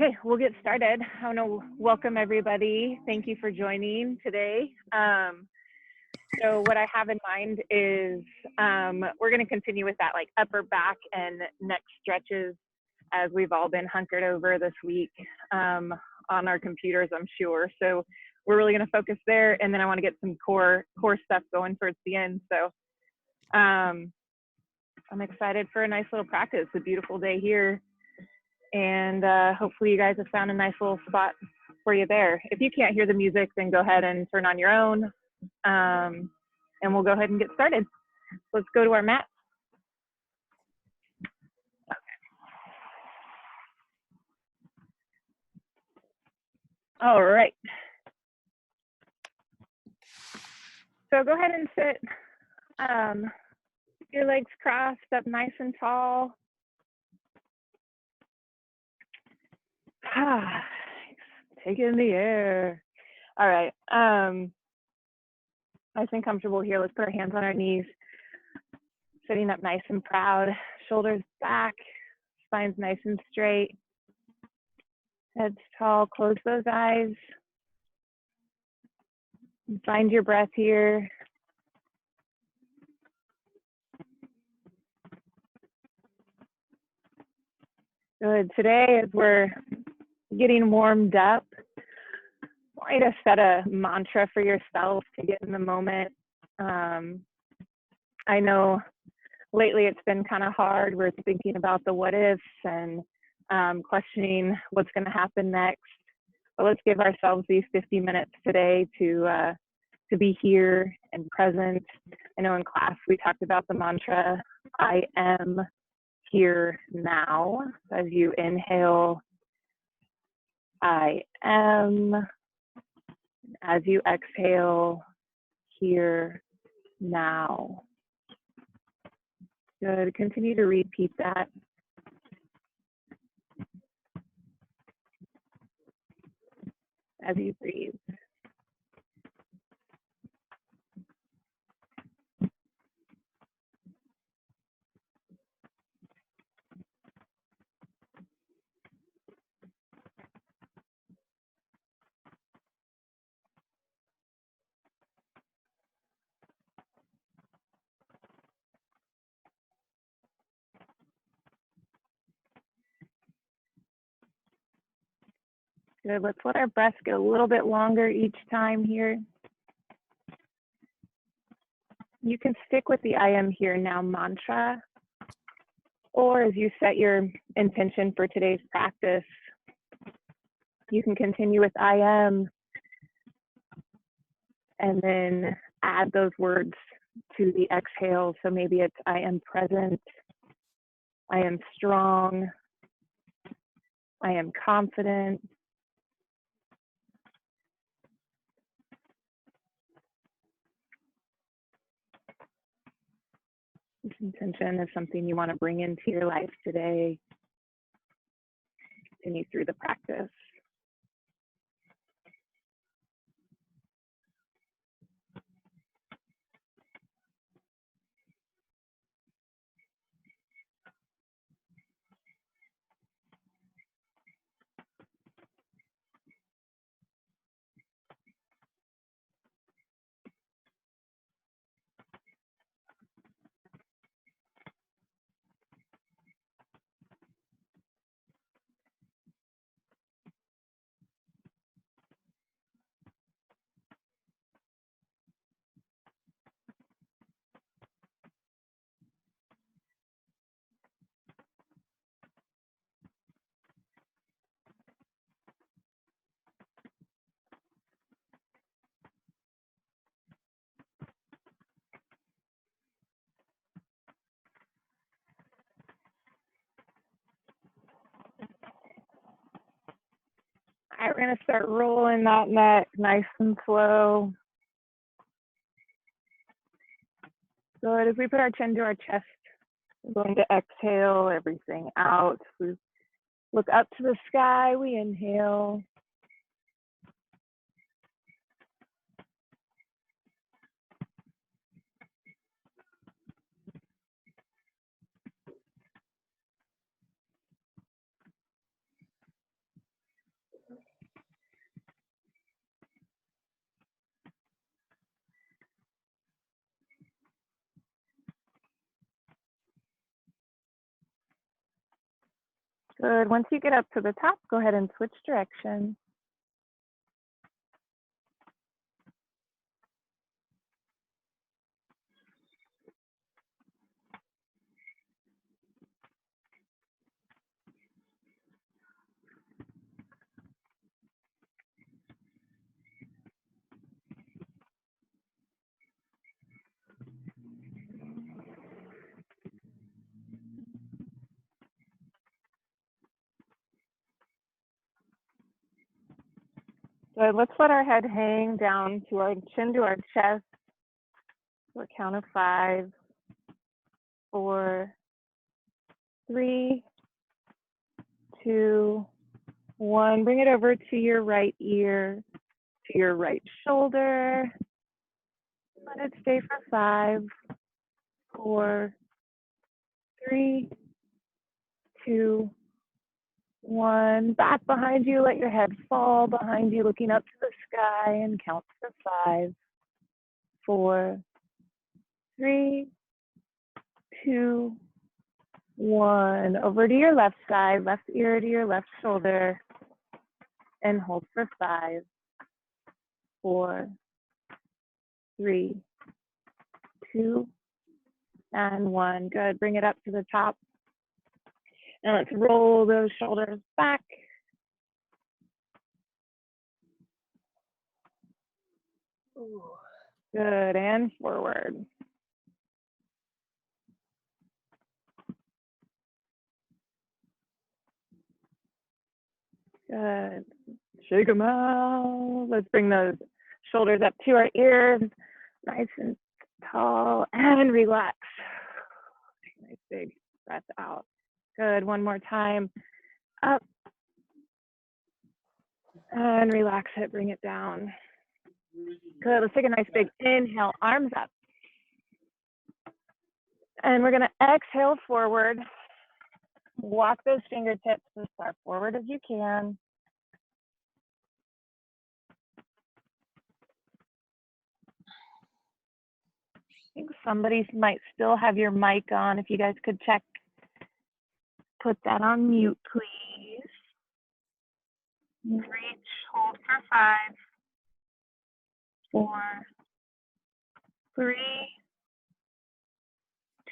Okay, we'll get started. I want to welcome everybody. Thank you for joining today. So what I have in mind is we're going to continue with that like upper back and neck stretches as we've all been hunkered over this week on our computers, I'm sure. So we're really going to focus there, and then I want to get some core stuff going towards the end. So I'm excited for a nice little practice. A beautiful day here. And hopefully you guys have found a nice little spot for you there. If you can't hear the music, then go ahead and turn on your own, and we'll go ahead and get started. Let's go to our mat. All right. So go ahead and sit. Your legs crossed up nice and tall. Take it in the air. All right. Nice and comfortable here. Let's put our hands on our knees. Sitting up nice and proud. Shoulders back. Spine's nice and straight. Head's tall. Close those eyes. Find your breath here. Good. Today, as we're getting warmed up, I want you to set a mantra for yourself to get in the moment. I know lately it's been kind of hard. We're thinking about the what ifs and questioning what's going to happen next. But let's give ourselves these 50 minutes today to be here and present. I know in class we talked about the mantra, I am here now. As you inhale, I am. As you exhale, here now. Good. Continue to repeat that. As you breathe. Good. Let's let our breath get a little bit longer each time here. You can stick with the I am here now mantra, or as you set your intention for today's practice, you can continue with I am and then add those words to the exhale. So maybe it's I am present, I am strong, I am confident. This intention is something you want to bring into your life today. Continue through the practice. All right, we're going to start rolling that neck nice and slow. Good. As we put our chin to our chest, we're going to exhale everything out. We look up to the sky, we inhale. Good. Once you get up to the top, go ahead and switch direction. Good. Let's let our head hang down to our chin to our chest. So a count of 5, 4, 3, 2, 1. Bring it over to your right ear, to your right shoulder. Let it stay for 5, 4, 3, 2, 1. Back behind you, let your head fall behind you, looking up to the sky, and count to 5, 4, 3, 2, 1. Over to your left side, left ear to your left shoulder, and hold for 5, 4, 3, 2, and 1. Good. Bring it up to the top. Now let's roll those shoulders back. Good. And forward. Good. Shake them out. Let's bring those shoulders up to our ears. Nice and tall. And relax. Nice big breath out. Good. One more time. Up. And relax it. Bring it down. Good. Let's take a nice big inhale. Arms up. And we're going to exhale forward. Walk those fingertips as far forward as you can. I think somebody might still have your mic on. If you guys could check, put that on mute, please. Reach, hold for 5, 4, 3,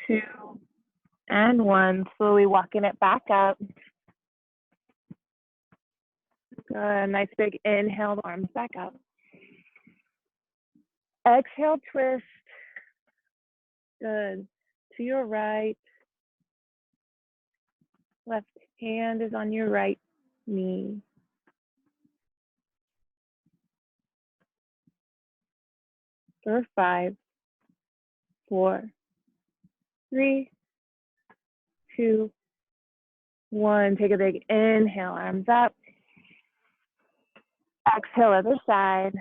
2, and 1. Slowly walking it back up. Good. Nice big inhale, arms back up. Exhale, twist. Good. To your right. Left hand is on your right knee. For 5, 4, 3, 2, 1. Take a big inhale, arms up. Exhale, other side.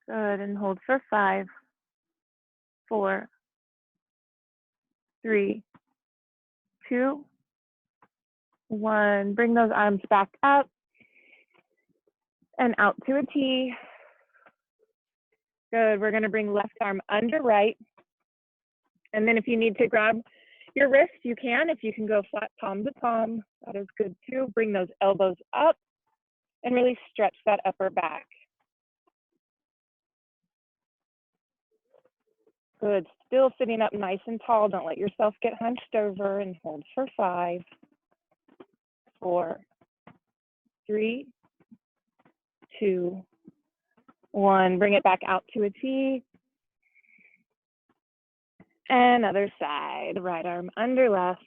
Good, and hold for 5, 4, 3, 2, 1. Bring those arms back up and out to a T. Good, we're gonna bring left arm under right. And then if you need to grab your wrist, you can. If you can go flat palm to palm, that is good too. Bring those elbows up and really stretch that upper back. Good, still sitting up nice and tall. Don't let yourself get hunched over, and hold for 5, 4, 3, 2, 1. Bring it back out to a T. And other side, right arm under left.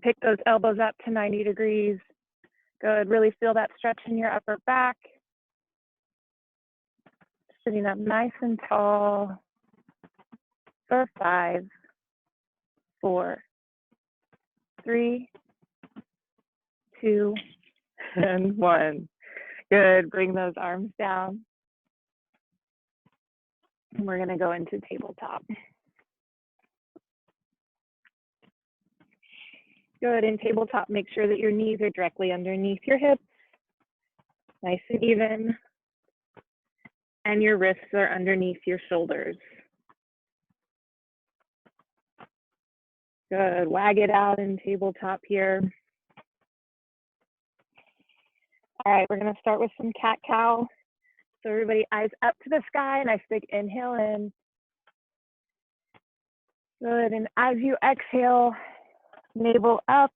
Pick those elbows up to 90 degrees. Good, really feel that stretch in your upper back. Sitting up nice and tall for 5, 4, 3, 2, and 1. Good, bring those arms down. And we're gonna go into tabletop. Good, in tabletop, make sure that your knees are directly underneath your hips, nice and even, and your wrists are underneath your shoulders. Good, wag it out in tabletop here. All right, we're gonna start with some cat-cow. So everybody eyes up to the sky, nice big inhale in. Good, and as you exhale, navel up,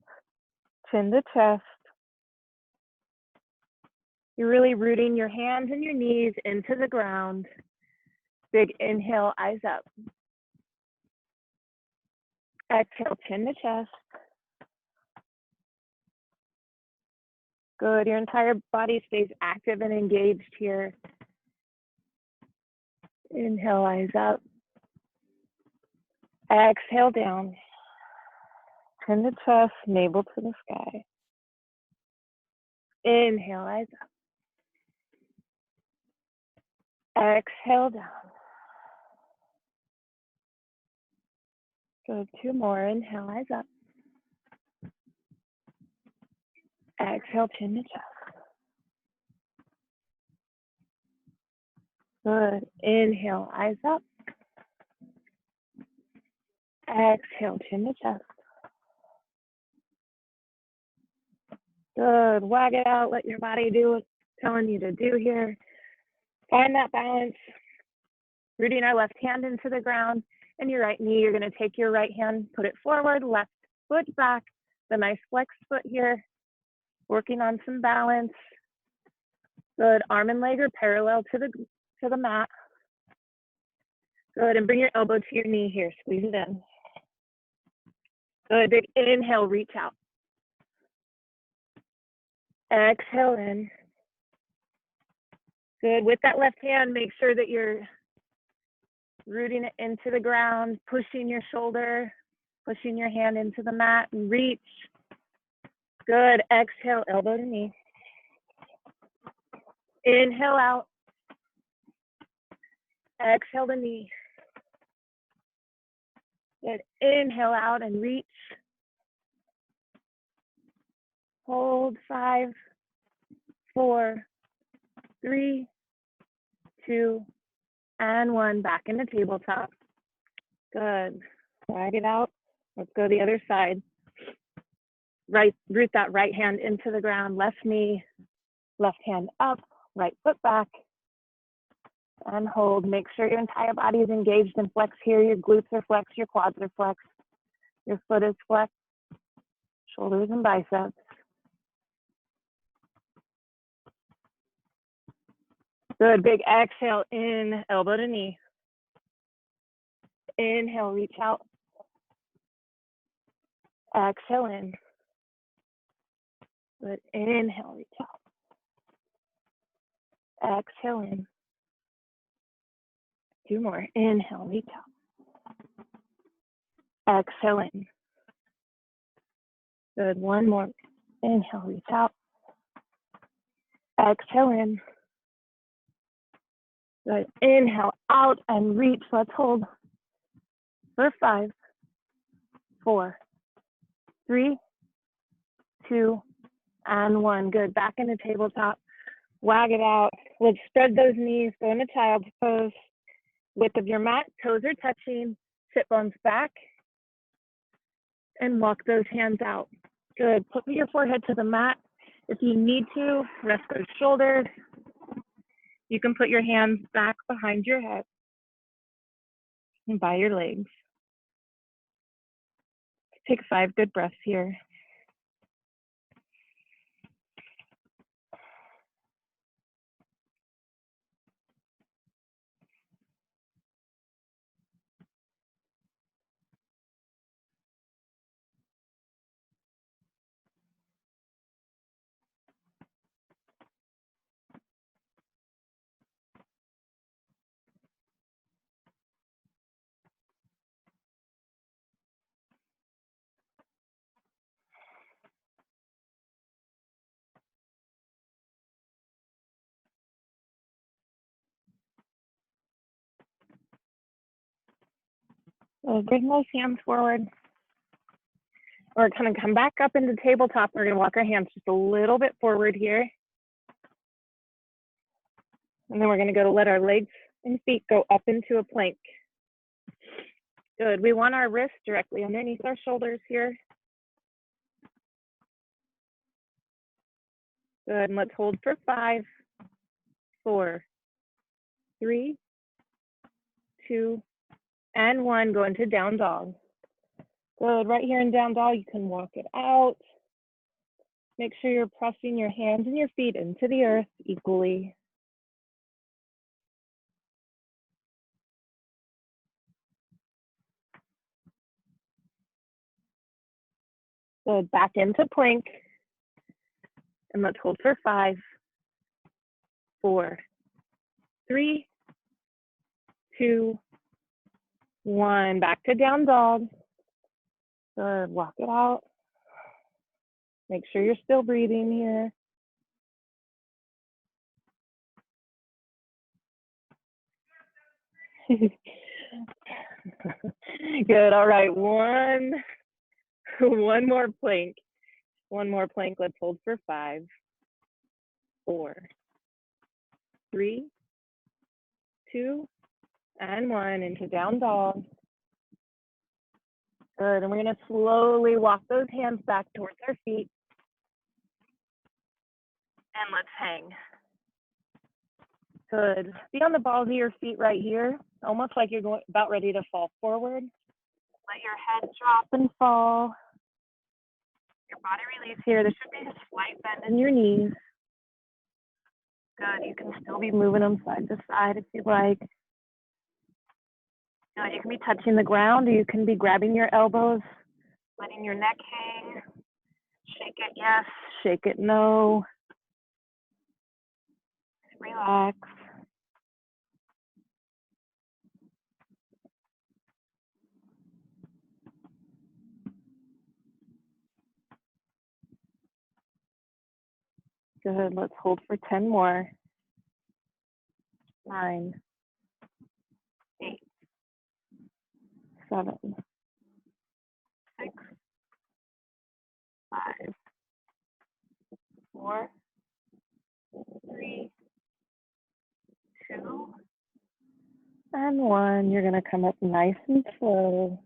chin to chest. You're really rooting your hands and your knees into the ground. Big inhale, eyes up. Exhale, chin to chest. Good, your entire body stays active and engaged here. Inhale, eyes up. Exhale down. Chin to chest, navel to the sky. Inhale, eyes up. Exhale down. Good, two more. Inhale, eyes up. Exhale, chin to chest. Good. Inhale, eyes up. Exhale, chin to chest. Good. Wag it out. Let your body do what it's telling you to do here. Find that balance. Rooting our left hand into the ground and your right knee. You're going to take your right hand, put it forward, left foot back. The nice flex foot here. Working on some balance. Good. Arm and leg are parallel to the mat. Good. And bring your elbow to your knee here. Squeeze it in. Good. Big inhale. Reach out. Exhale in. Good. With that left hand, make sure that you're rooting it into the ground, pushing your shoulder, pushing your hand into the mat and reach. Good. Exhale, elbow to knee. Inhale out. Exhale to knee. Good. Inhale out and reach. Hold. 5, 4, 3, 2, and 1. Back into tabletop. Good. Drag it out. Let's go the other side. Root that right hand into the ground. Left knee, left hand up, right foot back. And hold. Make sure your entire body is engaged and flex here. Your glutes are flexed, your quads are flexed. Your foot is flexed. Shoulders and biceps. Good. Big exhale in, elbow to knee. Inhale, reach out. Exhale in. Good. Inhale, reach out. Exhale in. 2 more. Inhale, reach out. Exhale in. Good. 1 more. Inhale, reach out. Exhale in. Good. Inhale out and reach. Let's hold for 5, 4, 3, 2, and 1. Good. Back into tabletop. Wag it out. Let's spread those knees. Go into child's pose. Width of your mat. Toes are touching. Sit bones back. And walk those hands out. Good. Put your forehead to the mat. If you need to, rest those shoulders. You can put your hands back behind your head and by your legs. Take 5 good breaths here. So bring those hands forward. We're going to come back up into tabletop. We're going to walk our hands just a little bit forward here. And then we're going to go to let our legs and feet go up into a plank. Good. We want our wrists directly underneath our shoulders here. Good. And let's hold for 5, 4, 3, 2, and 1. Go into down dog. Good. Right here in down dog, you can walk it out. Make sure you're pressing your hands and your feet into the earth equally. Good. Back into plank. And let's hold for 5, 4, 3, 2, 1. Back to down dog. Good. Walk it out. Make sure you're still breathing here. Good. All right. One more plank. One more plank. Let's hold for 5, 4, 3, 2, and 1. Into down dog. Good. And we're going to slowly walk those hands back towards our feet. And let's hang. Good. Be on the balls of your feet right here, almost like you're about ready to fall forward. Let your head drop and fall. Your body release here. There should be a slight bend in your knees. Good. You can still be moving them side to side if you like. Good. You can be touching the ground, or you can be grabbing your elbows, letting your neck hang. Shake it yes, shake it no. Relax. Good. Let's hold for 10 more. 9, 8, 7, 6, 5, 4, 3, 2, and 1. You're going to come up nice and slow.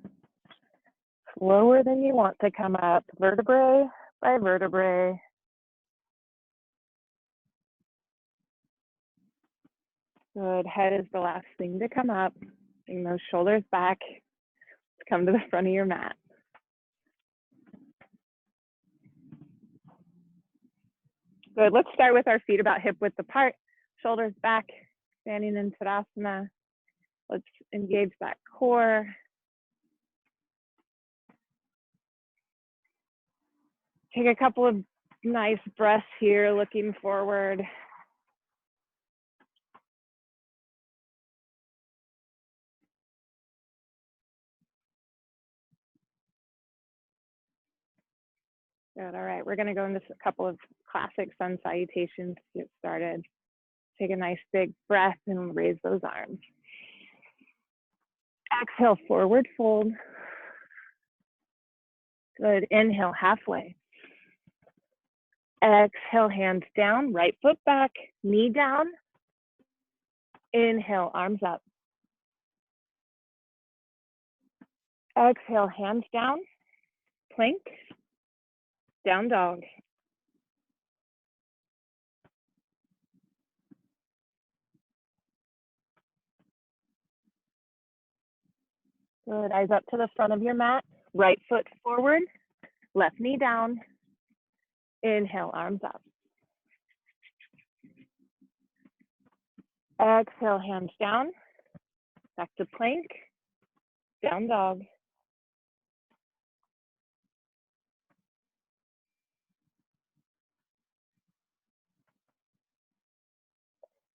Slower than you want to come up, vertebrae by vertebrae. Good. Head is the last thing to come up. Bring those shoulders back. Come to the front of your mat. Good. Let's start with our feet about hip width apart. Shoulders back, standing in Tadasana. Let's engage that core. Take a couple of nice breaths here, looking forward. Good. All right, we're going to go into a couple of classic sun salutations to get started. Take a nice big breath and raise those arms. Exhale, forward fold. Good. Inhale, halfway. Exhale, hands down, right foot back, knee down. Inhale, arms up. Exhale, hands down, plank, down dog. Good. Eyes up to the front of your mat. Right foot forward, left knee down. Inhale, arms up. Exhale, hands down. Back to plank, down dog.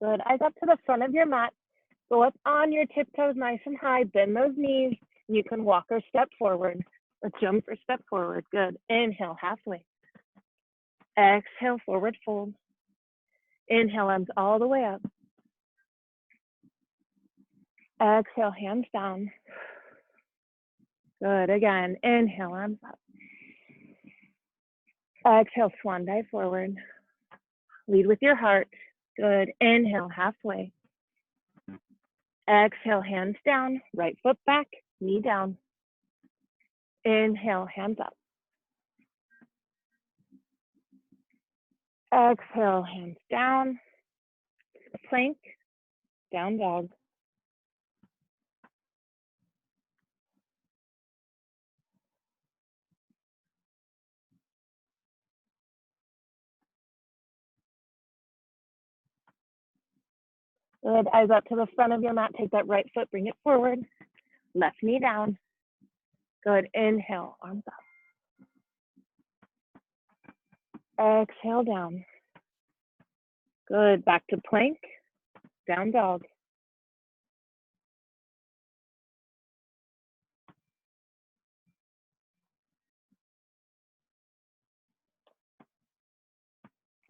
Good. Eyes up to the front of your mat. Go up on your tiptoes nice and high. Bend those knees. You can walk or step forward or jump or step forward. Good. Inhale, halfway. Exhale, forward fold. Inhale, arms all the way up. Exhale, hands down. Good. Again, inhale, arms up. Exhale, swan dive forward. Lead with your heart. Good. Inhale, halfway. Exhale, hands down, right foot back, knee down. Inhale, hands up. Exhale, hands down. Plank, down dog. Good, eyes up to the front of your mat. Take that right foot, bring it forward. Left knee down. Good, inhale, arms up. Exhale down. Good, back to plank, down dog.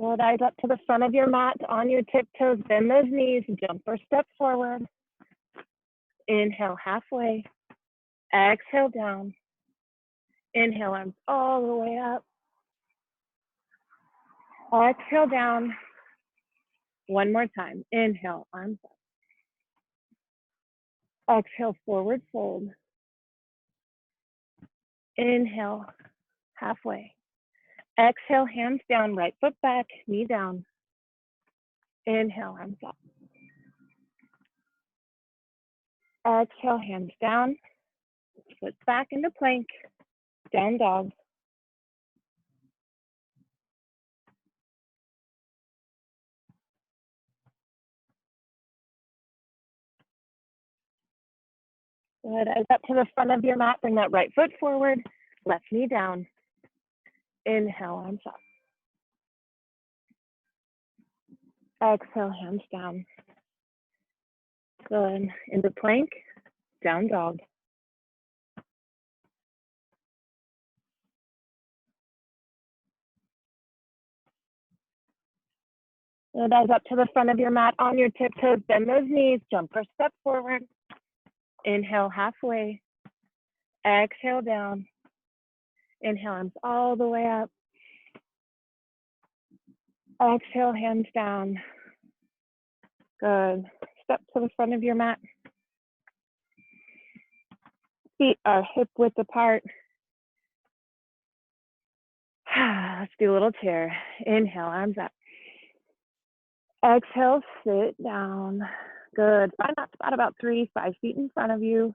Good, eyes up to the front of your mat. On your tiptoes, bend those knees, jump or step forward. Inhale, halfway. Exhale down. Inhale, arms all the way up. Exhale down. One more time. Inhale, arms up. Exhale, forward fold. Inhale, halfway. Exhale, hands down, right foot back, knee down. Inhale, arms up. Exhale, hands down, foot back into plank, down dog. Good, eyes up to the front of your mat, bring that right foot forward, left knee down. Inhale, arms up. Exhale, hands down. Good, into plank, down dog. Good, eyes up to the front of your mat, on your tiptoes, bend those knees, jump or step forward. Inhale, halfway. Exhale down. Inhale, arms all the way up. Exhale, hands down. Good. Step to the front of your mat. Feet are hip width apart. Let's do a little chair. Inhale, arms up. Exhale, sit down. Good. Find that spot about 3-5 feet in front of you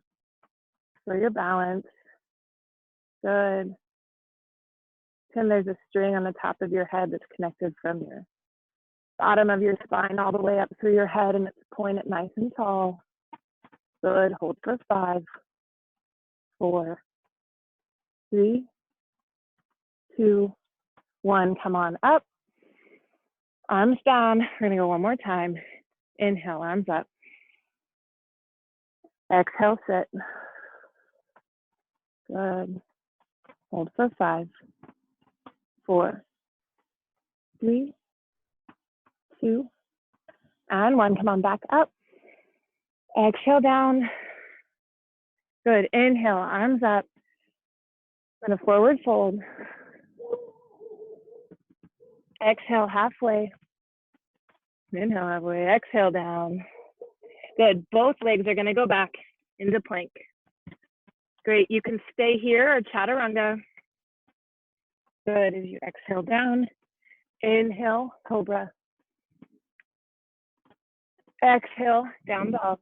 for your balance. Good. And there's a string on the top of your head that's connected from your bottom of your spine all the way up through your head, and it's pointed nice and tall. Good. Hold for 5, 4, 3, 2, 1. Come on up. Arms down. We're going to go one more time. Inhale, arms up. Exhale, sit. Good. Hold for 5, 4, 3, 2, and 1. Come on back up. Exhale down. Good. Inhale, arms up. And a forward fold. Exhale, halfway. Inhale, halfway. Exhale down. Good. Both legs are going to go back into plank. Great. You can stay here or chaturanga. Good. As you exhale down. Inhale, cobra. Exhale, down dog.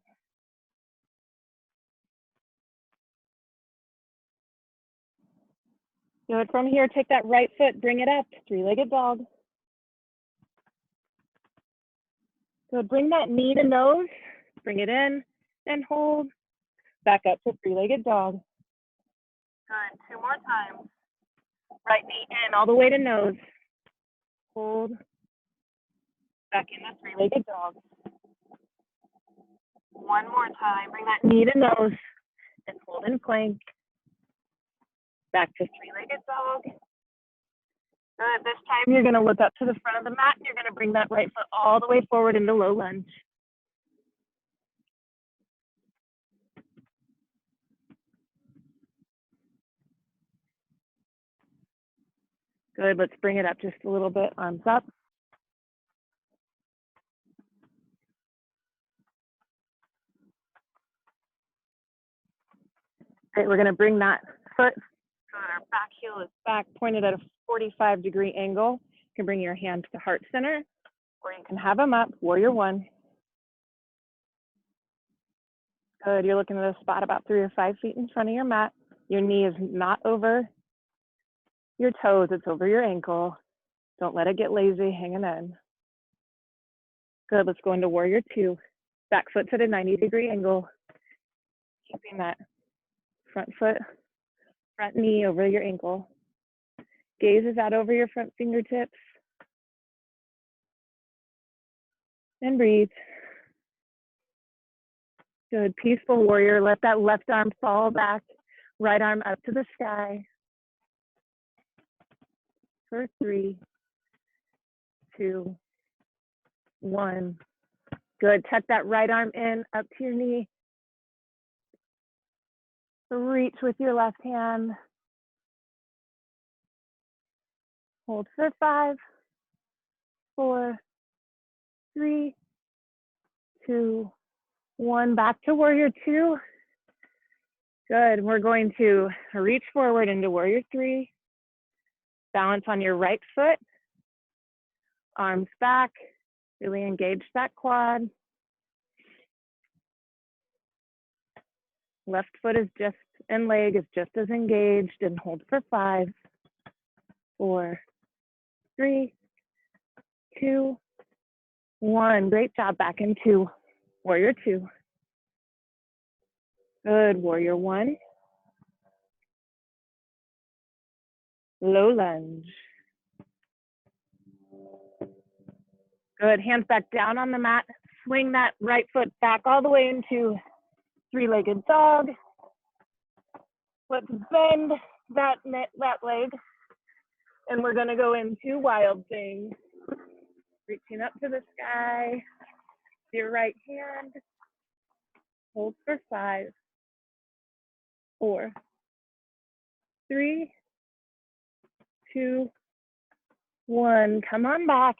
Good. From here, take that right foot, bring it up, three-legged dog. Good. Bring that knee to nose, bring it in, and hold. Back up to three-legged dog. Good. 2 more times. Right knee in, all the way to nose. Hold. Back into three-legged dog. 1 more time. Bring that knee to nose and hold in plank. Back to three-legged dog. Good. This time you're going to look up to the front of the mat and you're going to bring that right foot all the way forward into low lunge. Good. Let's bring it up just a little bit. Arms up. Great, we're gonna bring that foot so that our back heel is back, pointed at a 45-degree angle. You can bring your hands to heart center, or you can have them up, warrior one. Good, you're looking at a spot about 3 or 5 feet in front of your mat. Your knee is not over your toes, it's over your ankle. Don't let it get lazy, hanging in. Good, let's go into warrior two. Back foot's at a 90-degree angle. Keeping that front foot, front knee over your ankle. Gaze is out over your front fingertips. And breathe. Good, peaceful warrior. Let that left arm fall back, right arm up to the sky. For 3, 2, 1. Good, tuck that right arm in, up to your knee. Reach with your left hand. Hold for 5, 4, 3, 2, 1. Back to warrior two. Good, we're going to reach forward into warrior three. Balance on your right foot. Arms back, really engage that quad. Left foot is just, and leg is just as engaged, and hold for 5, 4, 3, 2, 1. Great job, back into warrior two. Good, warrior one. Low lunge. Good, hands back down on the mat. Swing that right foot back all the way into three-legged dog. Let's bend that leg. And we're gonna go into wild thing. Reaching up to the sky. Your right hand. Hold for 5, 4, 3, 2, 1. Come on back.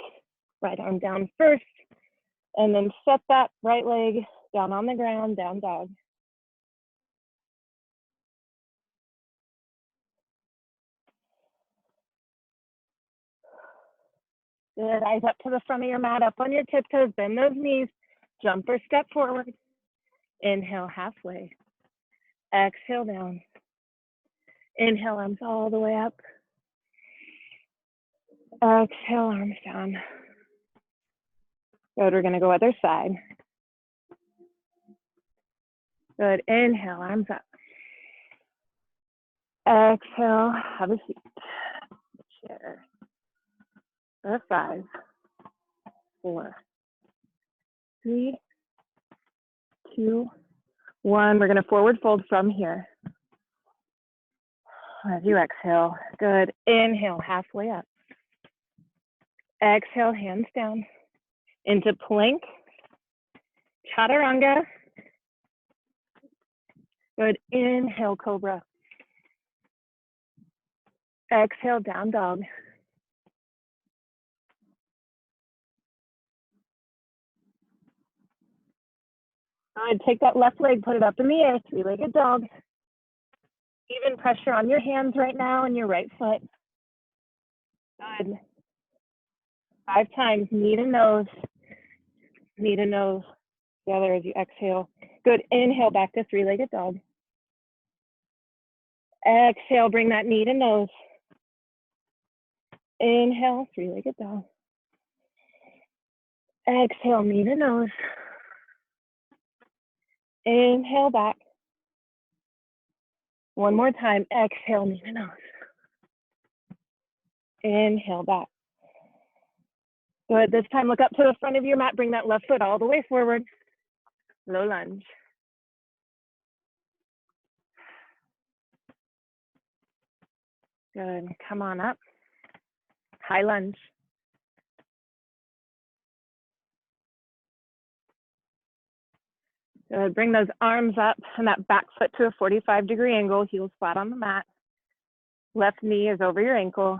Right arm down first. And then set that right leg down on the ground, down dog. Good, eyes up to the front of your mat, up on your tiptoes, bend those knees, jump or step forward. Inhale, halfway. Exhale down. Inhale, arms all the way up. Exhale, arms down. Good, we're gonna go other side. Good, inhale, arms up. Exhale, have a seat. Chair. For 5, 4, 3, 2, 1. We're gonna forward fold from here. As you exhale, good. Inhale, halfway up. Exhale, hands down. Into plank, chaturanga. Good, inhale, cobra. Exhale, down dog. Good, take that left leg, put it up in the air, three-legged dog. Even pressure on your hands right now and your right foot. Good. 5 times, knee to nose. Knee to nose. Together as you exhale. Good, inhale, back to three-legged dog. Exhale, bring that knee to nose. Inhale, three-legged dog. Exhale, knee to nose. Inhale, back. One more time, exhale, knee to nose. Inhale, back. Good, this time look up to the front of your mat, bring that left foot all the way forward. Low lunge. Good, come on up. High lunge. Good, bring those arms up and that back foot to a 45-degree angle, heels flat on the mat. Left knee is over your ankle.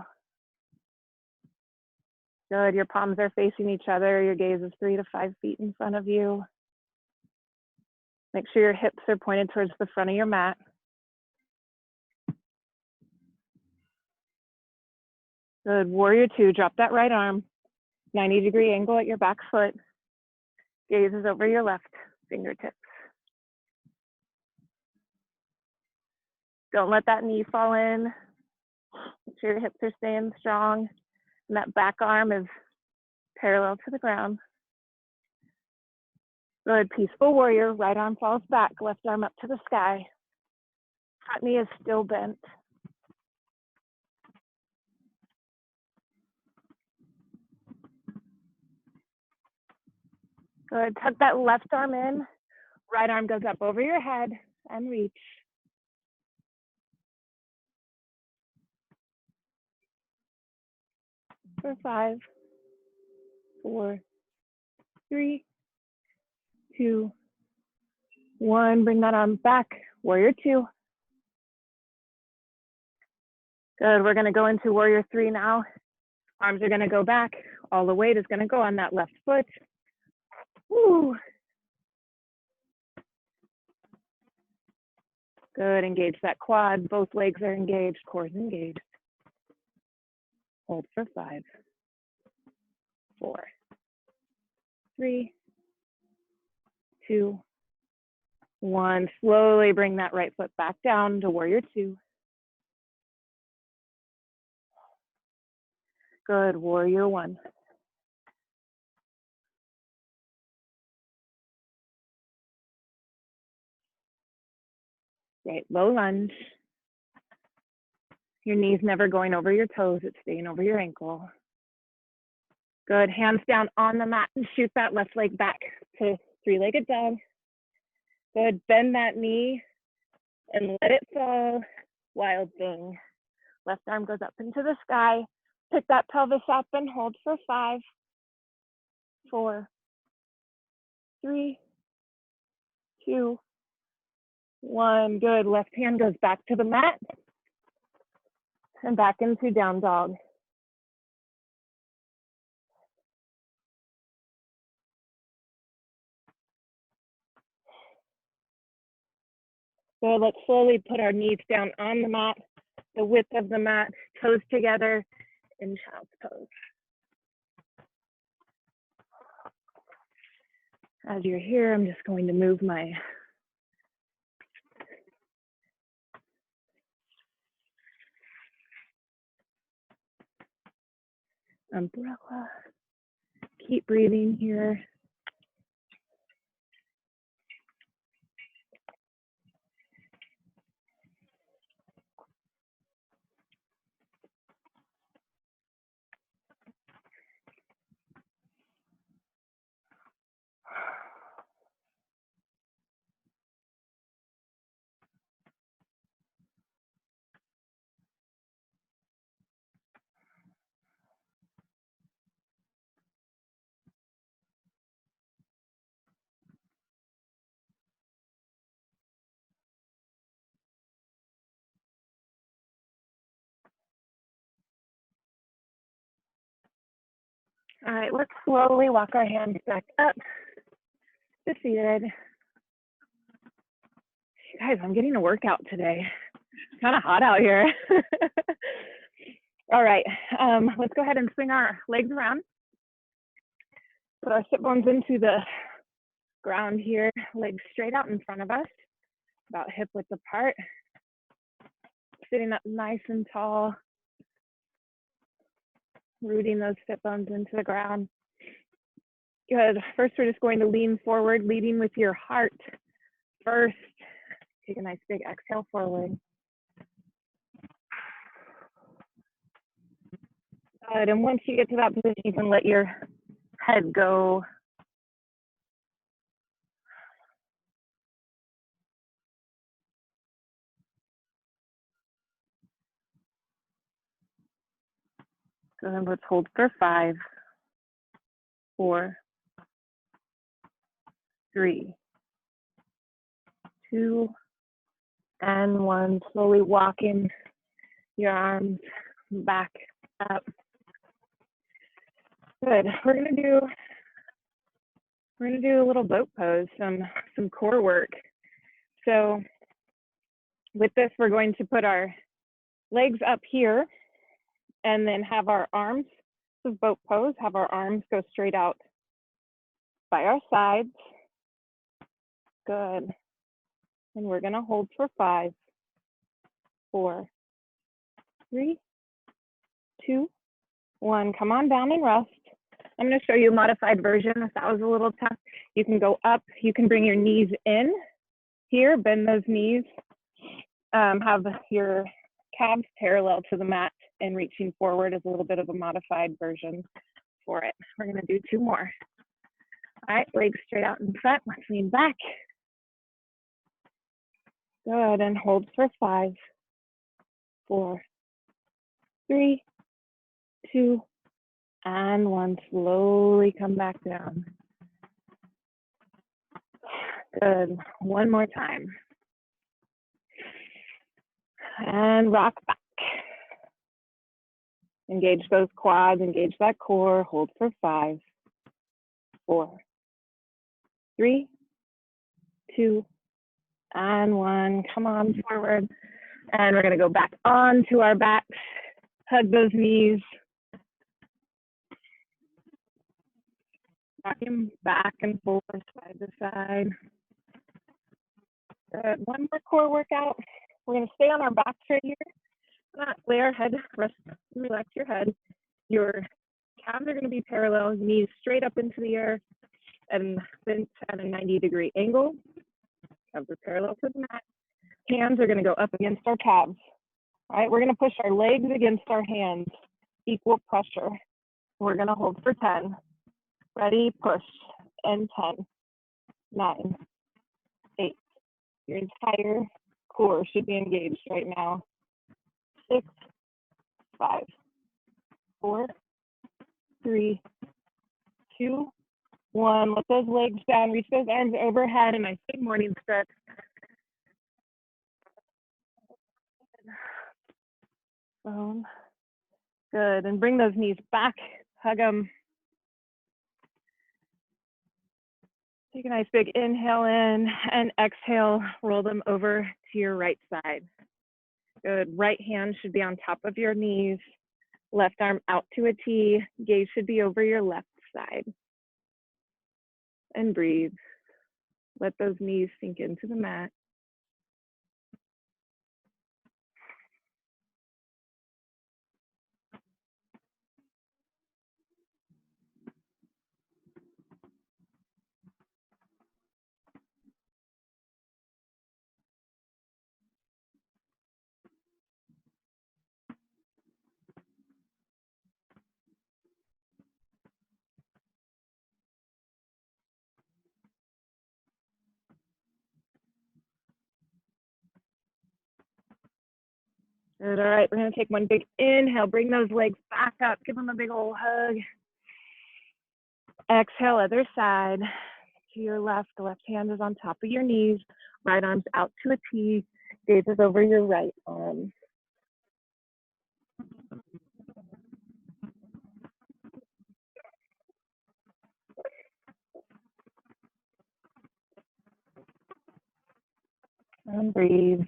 Good, your palms are facing each other. Your gaze is 3 to 5 feet in front of you. Make sure your hips are pointed towards the front of your mat. Good, warrior two, drop that right arm, 90-degree angle at your back foot, gaze is over your left fingertips. Don't let that knee fall in. Make sure your hips are staying strong and that back arm is parallel to the ground. Good, peaceful warrior, right arm falls back, left arm up to the sky. Front knee is still bent. Good, tuck that left arm in, right arm goes up over your head and reach. For 5, 4, 3, 2, 1. Bring that arm back, warrior two. Good, we're gonna go into warrior three now. Arms are gonna go back. All the weight is gonna go on that left foot. Woo. Good, engage that quad. Both legs are engaged, core is engaged. Hold for 5, 4, 3, 2, 1. Slowly bring that right foot back down to warrior two. Good, warrior one. Great, low lunge. Your knee's never going over your toes, it's staying over your ankle. Good, hands down on the mat and shoot that left leg back to three-legged dog. Good, bend that knee and let it fall, wild thing. Left arm goes up into the sky. Pick that pelvis up and hold for 5, 4, 3, 2, 1. Good, left hand goes back to the mat and back into down dog. So let's slowly put our knees down on the mat, the width of the mat, toes together in child's pose. As you're here, I'm just going to move my umbrella. Keep breathing here. All right, let's slowly walk our hands back up to seated. Guys, I'm getting a workout today. It's kind of hot out here. All right, let's go ahead and swing our legs around. Put our sit bones into the ground here, legs straight out in front of us, about hip width apart. Sitting up nice and tall, rooting those sit bones into the ground. Good. First, we're just going to lean forward, leading with your heart first. Take a nice big exhale forward. Good. And once you get to that position, you can let your head go. So then let's hold for 5, 4, 3, 2, and 1. Slowly walking your arms back up. Good. We're gonna do a little boat pose, some core work. So with this, we're going to put our legs up here And then have our arms, this is boat pose, have our arms go straight out by our sides. Good. And we're gonna hold for 5, 4, 3, 2, 1. Come on down and rest. I'm gonna show you a modified version if that was a little tough. You can go up, you can bring your knees in here, bend those knees, have your calves parallel to the mat and reaching forward is a little bit of a modified version for it. We're gonna do 2 more. All right, legs straight out in front, let's lean back. Good, and hold for 5, 4, 3, 2, and 1. Slowly come back down. Good, 1 more time. And rock back. Engage those quads, engage that core, hold for 5, 4, 3, 2, and 1. Come on forward. And we're gonna go back onto our backs, hug those knees. Rocking back and forth, side to side. Good. 1 more core workout. We're gonna stay on our backs right here. Not lay our head, rest, relax your head. Your calves are gonna be parallel, knees straight up into the air and bent at a 90-degree angle. Calves are parallel to the mat. Hands are gonna go up against our calves. All right, we're gonna push our legs against our hands, equal pressure. We're gonna hold for 10. Ready, push, and 10, 9, 8. Your entire core should be engaged right now. 6, 5, 4, 3, 2, 1. Let those legs down, reach those arms overhead, and nice big morning stretch. Good, and bring those knees back, hug them. Take a nice big inhale in and exhale, roll them over to your right side. Good, right hand should be on top of your knees, left arm out to a T, gaze should be over your left side. And breathe. Let those knees sink into the mat. Good, all right, we're gonna take 1 big inhale, bring those legs back up, give them a big old hug. Exhale, other side. To your left, the left hand is on top of your knees, right arm's out to a T, gaze is over your right arm. And breathe.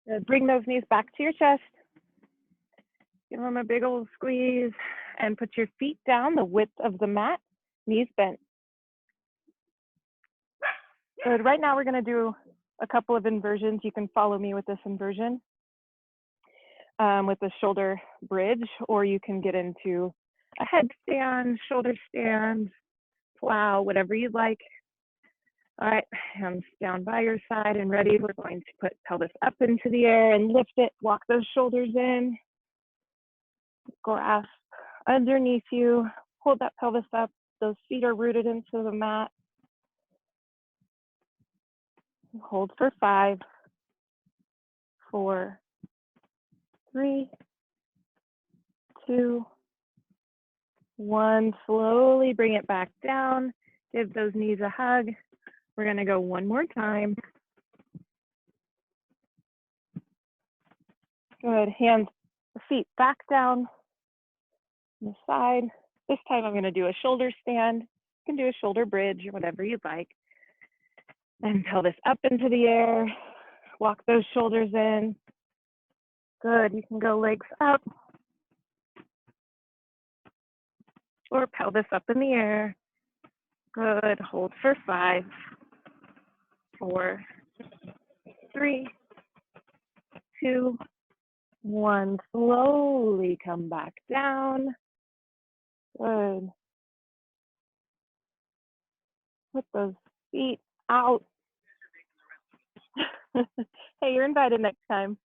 Good. Bring those knees back to your chest. Give them a big old squeeze and put your feet down the width of the mat, knees bent. Good. Right now we're going to do a couple of inversions. You can follow me with this inversion with the shoulder bridge, or you can get into a headstand, shoulder stand, plow, whatever you'd like. All right, hands down by your side and ready. We're going to put pelvis up into the air and lift it, walk those shoulders in, grasp underneath you, hold that pelvis up. Those feet are rooted into the mat. Hold for 5, 4, 3, 2, 1. Slowly bring it back down. Give those knees a hug. We're going to go 1 more time. Good. Hands the feet back down on the side. This time I'm going to do a shoulder stand. You can do a shoulder bridge or whatever you'd like. And pelvis up into the air. Walk those shoulders in. Good. You can go legs up or pelvis up in the air. Good. Hold for 5, 4, 3, 2, 1. Slowly come back down. Good. Put those feet out. Hey, you're invited next time.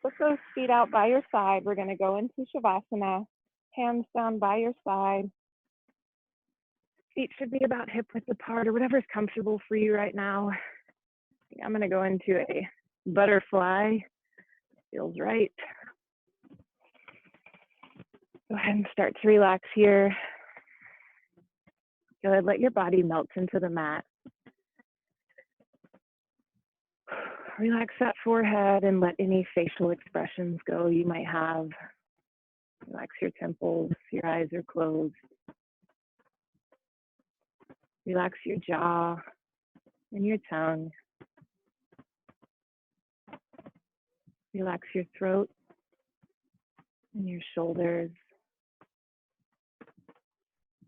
Put those feet out by your side. We're going to go into Shavasana. Hands down by your side. Feet should be about hip width apart or whatever's comfortable for you right now. I'm going to go into a butterfly. Feels right. Go ahead and start to relax here. Good. Let your body melt into the mat. Relax that forehead and let any facial expressions go you might have. Relax your temples. Your eyes are closed. Relax your jaw and your tongue. Relax your throat and your shoulders.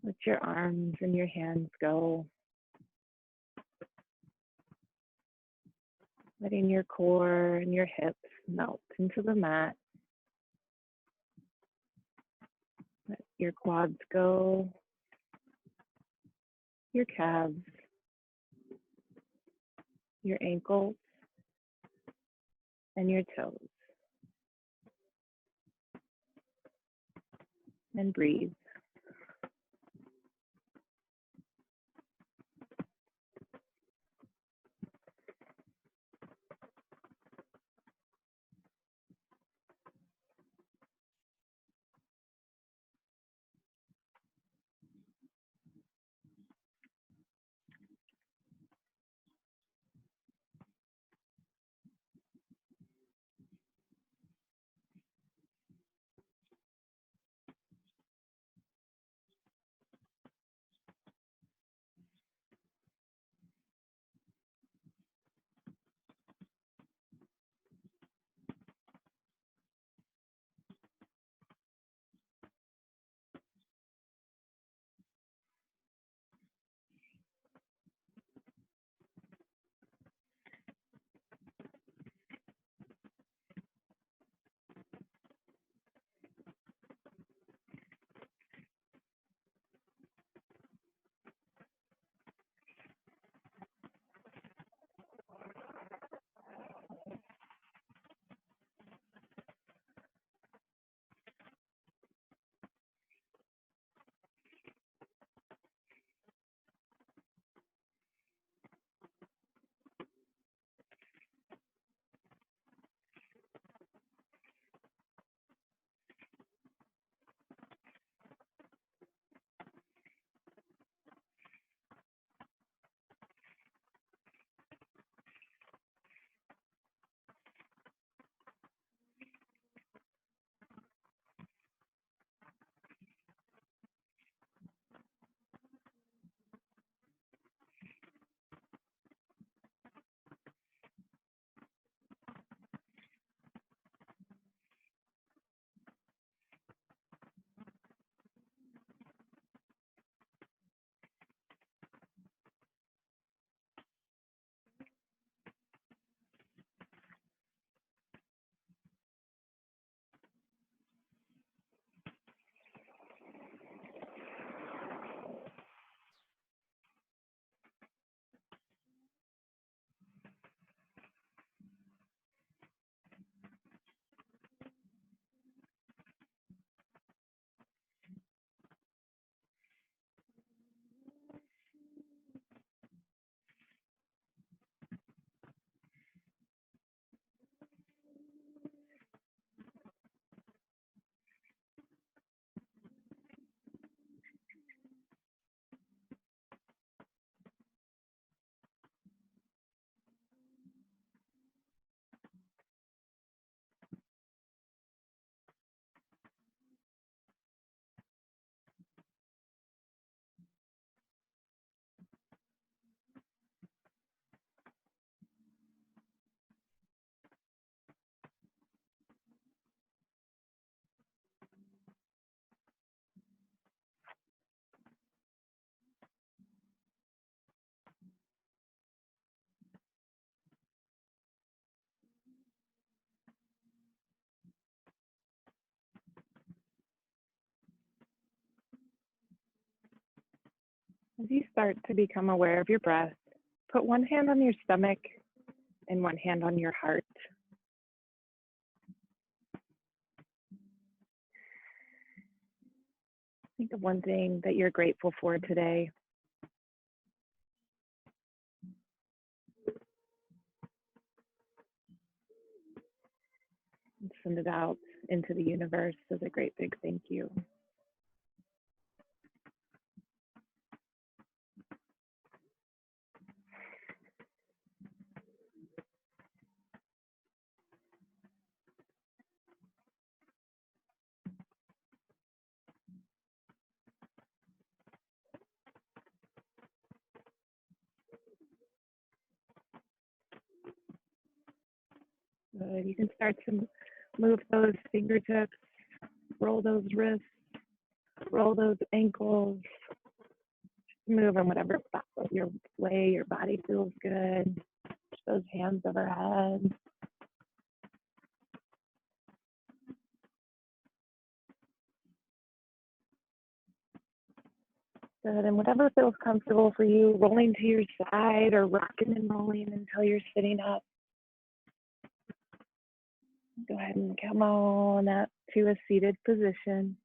Let your arms and your hands go. Letting your core and your hips melt into the mat. Let your quads go. Your calves. Your ankles. And your toes. And breathe. As you start to become aware of your breath, put one hand on your stomach and one hand on your heart. Think of one thing that you're grateful for today. And send it out into the universe as a great big thank you. Good. You can start to move those fingertips, roll those wrists, roll those ankles, move in whatever spot of your way your body feels good. Push those hands overhead. Good. And whatever feels comfortable for you, rolling to your side or rocking and rolling until you're sitting up. Go ahead and come on up to a seated position.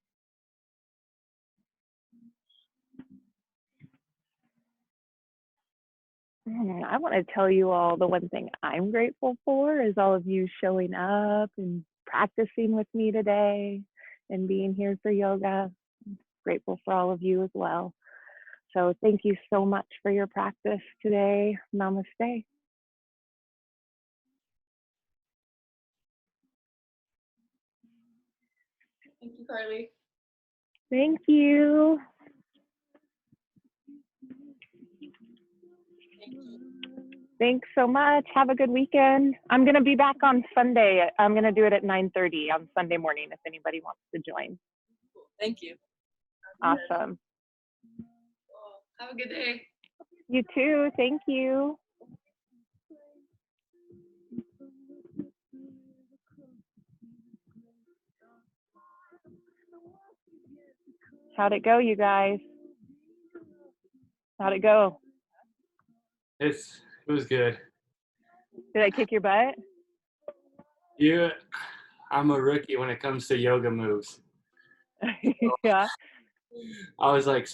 I want to tell you all the one thing I'm grateful for is all of you showing up and practicing with me today and being here for yoga. I'm grateful for all of you as well. So thank you so much for your practice today. Namaste. Thank you, Carly. Thank you. Thanks so much. Have a good weekend. I'm going to be back on Sunday. I'm going to do it at 9:30 on Sunday morning if anybody wants to join. Cool. Thank you. Awesome. Well, have a good day. You too. Thank you. How'd it go, you guys? How'd it go? It was good. Did I kick your butt? I'm a rookie when it comes to yoga moves. Yeah. I was like